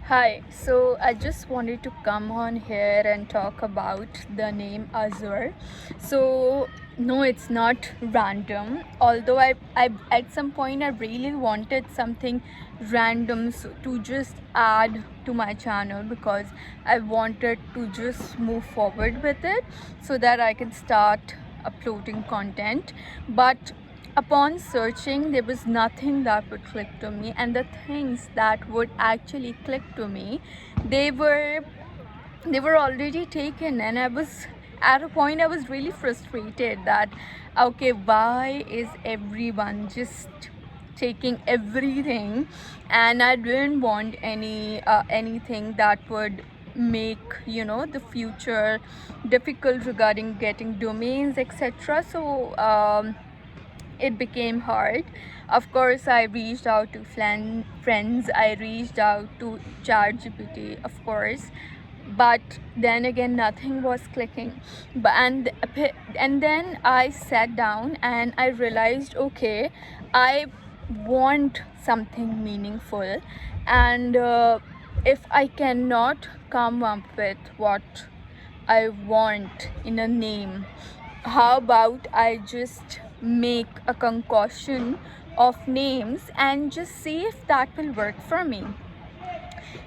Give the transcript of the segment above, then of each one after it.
Hi, so I just wanted to come on here and talk about the name Azur. So, no, it's not random. Although I at some point I really wanted something random to just add to my channel because I wanted to just move forward with it so that I can start uploading content. But upon searching, there was nothing that would click to me, and the things that would actually click to me, they were they were already taken, and I was at a point I was really frustrated that okay, why is everyone just taking everything, and I didn't want anything that would make the future difficult regarding getting domains, etc. So it became hard. Of course, I reached out to friends, I reached out to ChatGPT, of course, but then again, nothing was clicking. And then I sat down and I realized, okay, I want something meaningful, and if I cannot come up with what I want in a name, how about I just make a concoction of names and just see if that will work for me.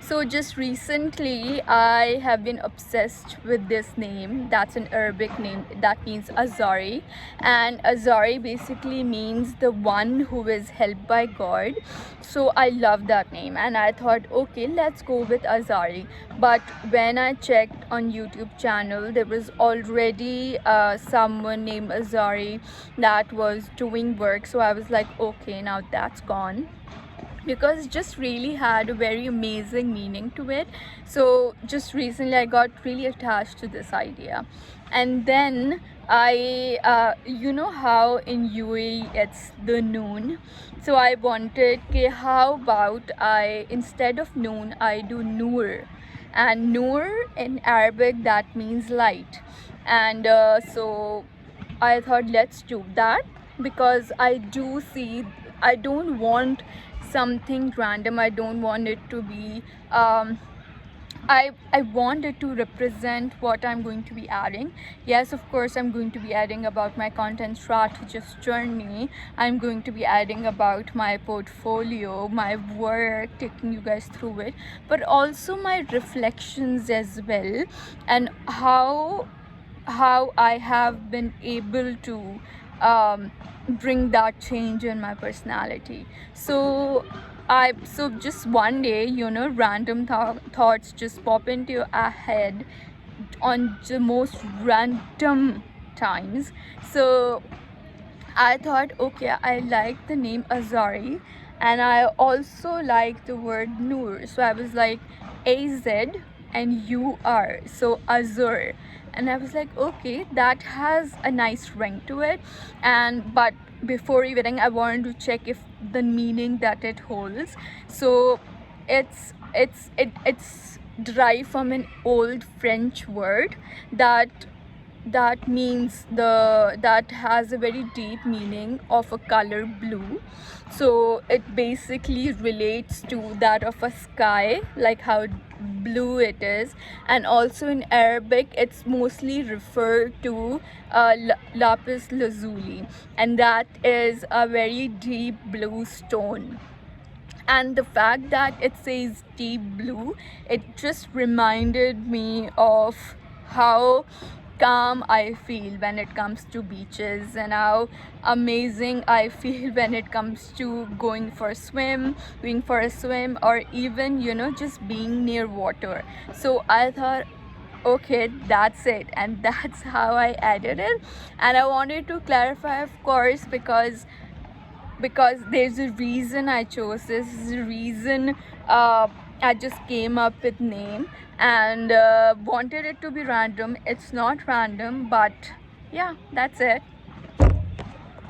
So just recently I have been obsessed with this name. That's an Arabic name that means Azari, and Azari basically means the one who is helped by God. So I love that name and I thought, okay, let's go with Azari. But when I checked on YouTube channel, there was already someone named Azari that was doing work. So I was like, okay, now that's gone, because it just really had a very amazing meaning to it. So just recently I got really attached to this idea, and then I you know how in UAE it's the noon, so I wanted, okay, how about I, instead of noon, I do noor, and noor in Arabic that means light. And so I thought, let's do that, because I don't want something random. I don't want it to be I want it to represent what I'm going to be adding. Yes, of course, I'm going to be adding about my content strategist journey. I'm going to be adding about my portfolio, my work, taking you guys through it, but also my reflections as well, and how I have been able to bring that change in my personality. So just one day, random thoughts just pop into your head on the most random times. So I thought, okay, I like the name Azari, and I also like the word Noor. So I was like, AZ and UR, so Azur. And I was like, okay, that has a nice ring to it. And but before even, I wanted to check if the meaning that it holds. So it's derived from an old French word that means that has a very deep meaning of a color blue. So it basically relates to that of a sky, like how blue it is. And also in Arabic it's mostly referred to lapis lazuli, and that is a very deep blue stone. And the fact that it says deep blue, it just reminded me of how calm I feel when it comes to beaches, and how amazing I feel when it comes to going for a swim, or even just being near water. So I thought, okay, that's it, and that's how I added it. And I wanted to clarify, of course, because there's a reason I chose this. There's a reason I just came up with name, and wanted it to be random. It's not random, but yeah, that's it.